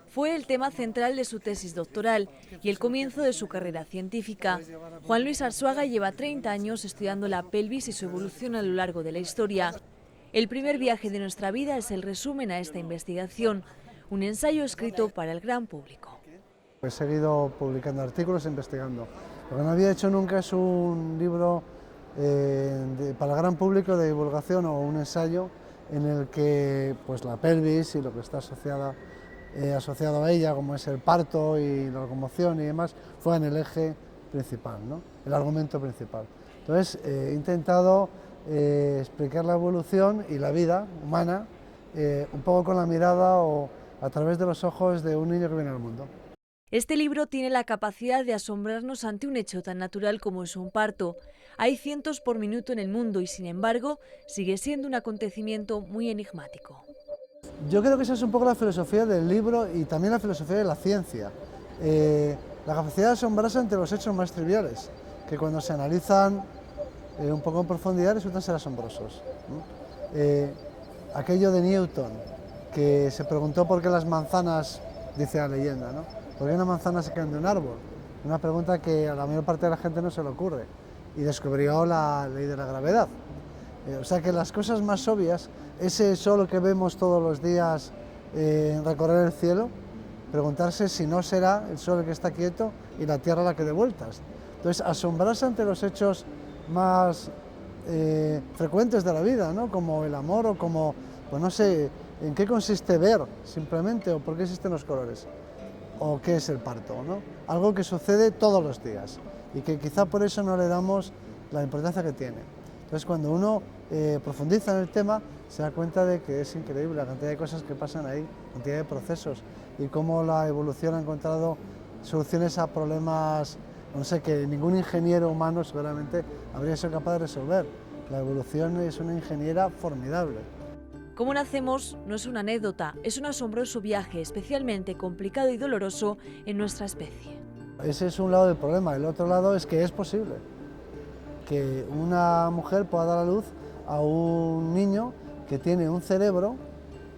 Fue el tema central de su tesis doctoral y el comienzo de su carrera científica. Juan Luis Arzuaga lleva 30 años estudiando la pelvis y su evolución a lo largo de la historia. El primer viaje de nuestra vida es el resumen a esta investigación, un ensayo escrito para el gran público. He seguido publicando artículos e investigando. Lo que no había hecho nunca es un libro para el gran público de divulgación o un ensayo en el que pues, la pelvis y lo que está asociado a ella, como es el parto y la locomoción y demás, fueran el eje principal, ¿no? El argumento principal. Entonces he intentado explicar la evolución y la vida humana un poco con la mirada o a través de los ojos de un niño que viene al mundo. Este libro tiene la capacidad de asombrarnos ante un hecho tan natural como es un parto. Hay cientos por minuto en el mundo y, sin embargo, sigue siendo un acontecimiento muy enigmático. Yo creo que esa es un poco la filosofía del libro y también la filosofía de la ciencia. La capacidad de asombrarse ante los hechos más triviales, que cuando se analizan un poco en profundidad resultan ser asombrosos, ¿no? Aquello de Newton, que se preguntó por qué las manzanas, dice la leyenda, ¿no? ¿Por qué una manzana se cae de un árbol? Una pregunta que a la mayor parte de la gente no se le ocurre. Y descubrió la ley de la gravedad. O sea que las cosas más obvias, ese sol que vemos todos los días recorrer el cielo, preguntarse si no será el sol el que está quieto y la tierra la que dé vueltas. Entonces, asombrarse ante los hechos más frecuentes de la vida, ¿no? Como el amor o como, pues no sé, en qué consiste ver simplemente o por qué existen los colores o qué es el parto, ¿no? Algo que sucede todos los días y que quizá por eso no le damos la importancia que tiene. Entonces cuando uno profundiza en el tema se da cuenta de que es increíble la cantidad de cosas que pasan ahí, la cantidad de procesos y cómo la evolución ha encontrado soluciones a problemas, no sé, que ningún ingeniero humano seguramente habría sido capaz de resolver. La evolución es una ingeniera formidable. Cómo nacemos no es una anécdota, es un asombroso viaje, especialmente complicado y doloroso en nuestra especie. Ese es un lado del problema, el otro lado es que es posible que una mujer pueda dar a luz a un niño que tiene un cerebro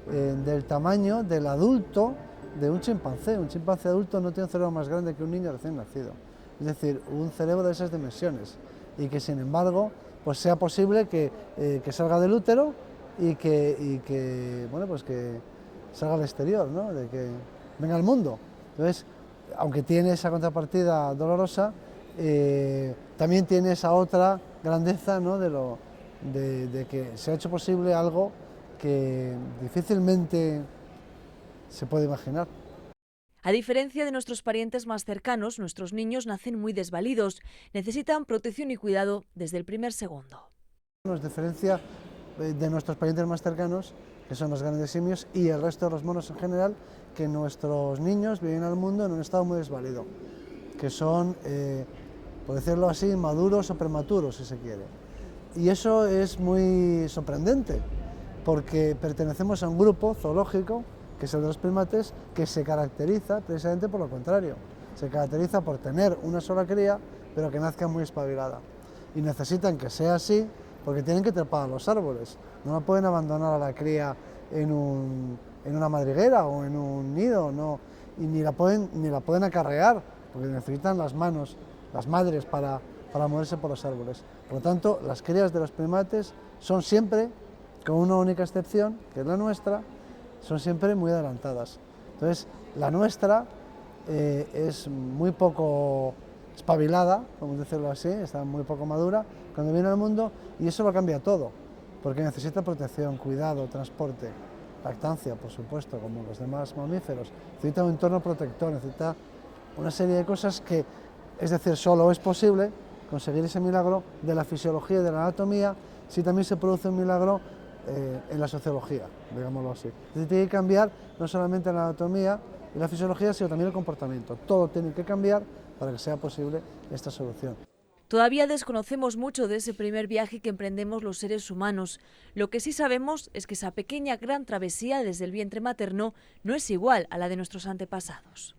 del tamaño del adulto de un chimpancé. Un chimpancé adulto no tiene un cerebro más grande que un niño recién nacido, es decir, un cerebro de esas dimensiones y que sin embargo pues sea posible que salga del útero y que bueno, pues que salga al exterior, ¿no? De que venga al mundo. Entonces, aunque tiene esa contrapartida dolorosa, también tiene esa otra grandeza, ¿no? de que se ha hecho posible algo que difícilmente se puede imaginar. A diferencia de nuestros parientes más cercanos, nuestros niños nacen muy desvalidos, necesitan protección y cuidado desde el primer segundo. Nos diferencia de nuestros parientes más cercanos, que son los grandes simios, y el resto de los monos en general, que nuestros niños viven al mundo en un estado muy desvalido, que son, por decirlo así, maduros o prematuros, si se quiere. Y eso es muy sorprendente, porque pertenecemos a un grupo zoológico, que es el de los primates, que se caracteriza precisamente por lo contrario. Se caracteriza por tener una sola cría, pero que nazca muy espabilada. Y necesitan que sea así, porque tienen que trepar a los árboles. No la pueden abandonar a la cría en una madriguera o en un nido, no, y ni la pueden acarrear, porque necesitan las manos, las madres, para moverse por los árboles. Por lo tanto, las crías de los primates son siempre, con una única excepción, que es la nuestra, son siempre muy adelantadas. Entonces, la nuestra es muy poco espabilada, como decirlo así, está muy poco madura cuando viene al mundo, y eso lo cambia todo, porque necesita protección, cuidado, transporte, lactancia, por supuesto, como los demás mamíferos, necesita un entorno protector, necesita una serie de cosas que, es decir, solo es posible conseguir ese milagro de la fisiología y de la anatomía si también se produce un milagro en la sociología, digámoslo así. Entonces tiene que cambiar no solamente la anatomía y la fisiología, sino también el comportamiento. Todo tiene que cambiar para que sea posible esta solución. Todavía desconocemos mucho de ese primer viaje que emprendemos los seres humanos. Lo que sí sabemos es que esa pequeña gran travesía desde el vientre materno no es igual a la de nuestros antepasados.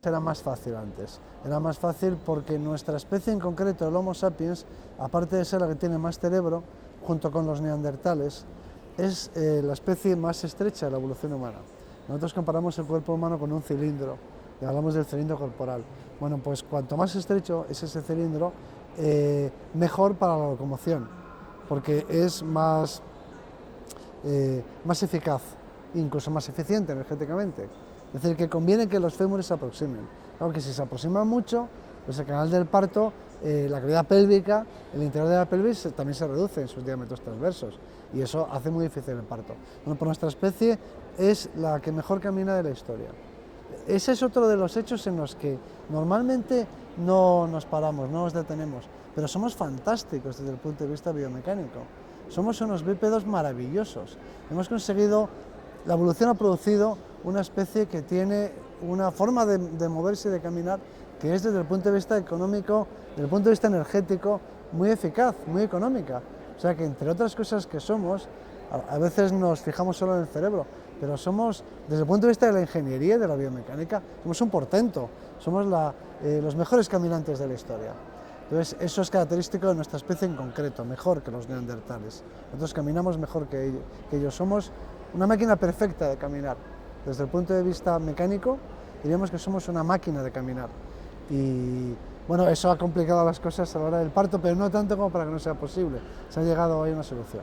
Era más fácil antes, era más fácil porque nuestra especie en concreto, el Homo sapiens, aparte de ser la que tiene más cerebro, junto con los neandertales, es la especie más estrecha de la evolución humana. Nosotros comparamos el cuerpo humano con un cilindro, y hablamos del cilindro corporal. Bueno, pues cuanto más estrecho es ese cilindro, mejor para la locomoción, porque es más eficaz, incluso más eficiente energéticamente. Es decir, que conviene que los fémures se aproximen. Claro que si se aproximan mucho, pues el canal del parto, la cavidad pélvica, el interior de la pelvis también se reduce en sus diámetros transversos y eso hace muy difícil el parto. Bueno, pues nuestra especie es la que mejor camina de la historia. Ese es otro de los hechos en los que normalmente no nos paramos, no nos detenemos, pero somos fantásticos desde el punto de vista biomecánico. Somos unos bípedos maravillosos. Hemos conseguido, la evolución ha producido una especie que tiene una forma de moverse y de caminar que es desde el punto de vista económico, desde el punto de vista energético, muy eficaz, muy económica. O sea que entre otras cosas que somos, a veces nos fijamos solo en el cerebro, pero somos, desde el punto de vista de la ingeniería y de la biomecánica, somos un portento, somos los mejores caminantes de la historia. Entonces eso es característico de nuestra especie en concreto, mejor que los neandertales. Nosotros caminamos mejor que ellos, somos una máquina perfecta de caminar. Desde el punto de vista mecánico, diríamos que somos una máquina de caminar. Y bueno, eso ha complicado las cosas a la hora del parto, pero no tanto como para que no sea posible. Se ha llegado hoy a una solución.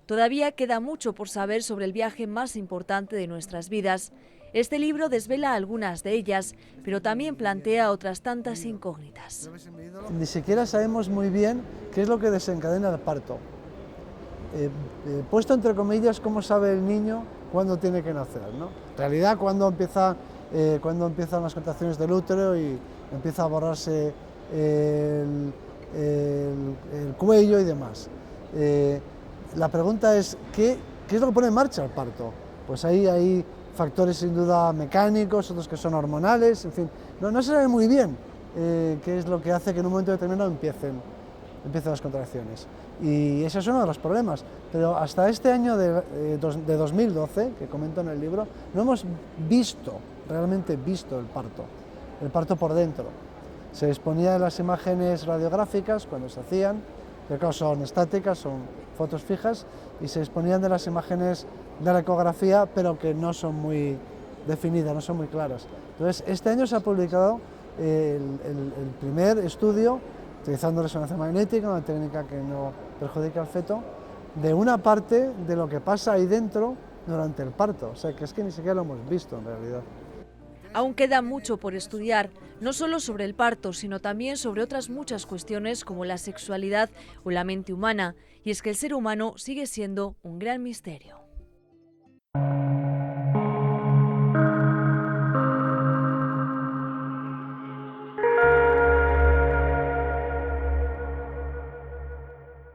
Todavía queda mucho por saber sobre el viaje más importante de nuestras vidas. Este libro desvela algunas de ellas, pero también plantea otras tantas incógnitas. Ni siquiera sabemos muy bien qué es lo que desencadena el parto. Puesto entre comillas, cómo sabe el niño cuándo tiene que nacer, ¿no? En realidad, cuando empiezan las contracciones del útero y empieza a borrarse el cuello y demás. La pregunta es, ¿qué es lo que pone en marcha el parto? Pues ahí hay factores sin duda mecánicos, otros que son hormonales, en fin, no se sabe muy bien qué es lo que hace que en un momento determinado empiecen las contracciones. Y ese es uno de los problemas, pero hasta este año de 2012, que comento en el libro, no hemos realmente visto el parto por dentro. Se exponía en las imágenes radiográficas cuando se hacían, que claro, son estáticas, son fotos fijas, y se exponían de las imágenes de la ecografía, pero que no son muy definidas, no son muy claras. Entonces, este año se ha publicado el primer estudio, utilizando resonancia magnética, una técnica que no perjudica al feto, de una parte de lo que pasa ahí dentro durante el parto. O sea, que es que ni siquiera lo hemos visto en realidad. Aún queda mucho por estudiar, no solo sobre el parto, sino también sobre otras muchas cuestiones como la sexualidad o la mente humana. Y es que el ser humano sigue siendo un gran misterio.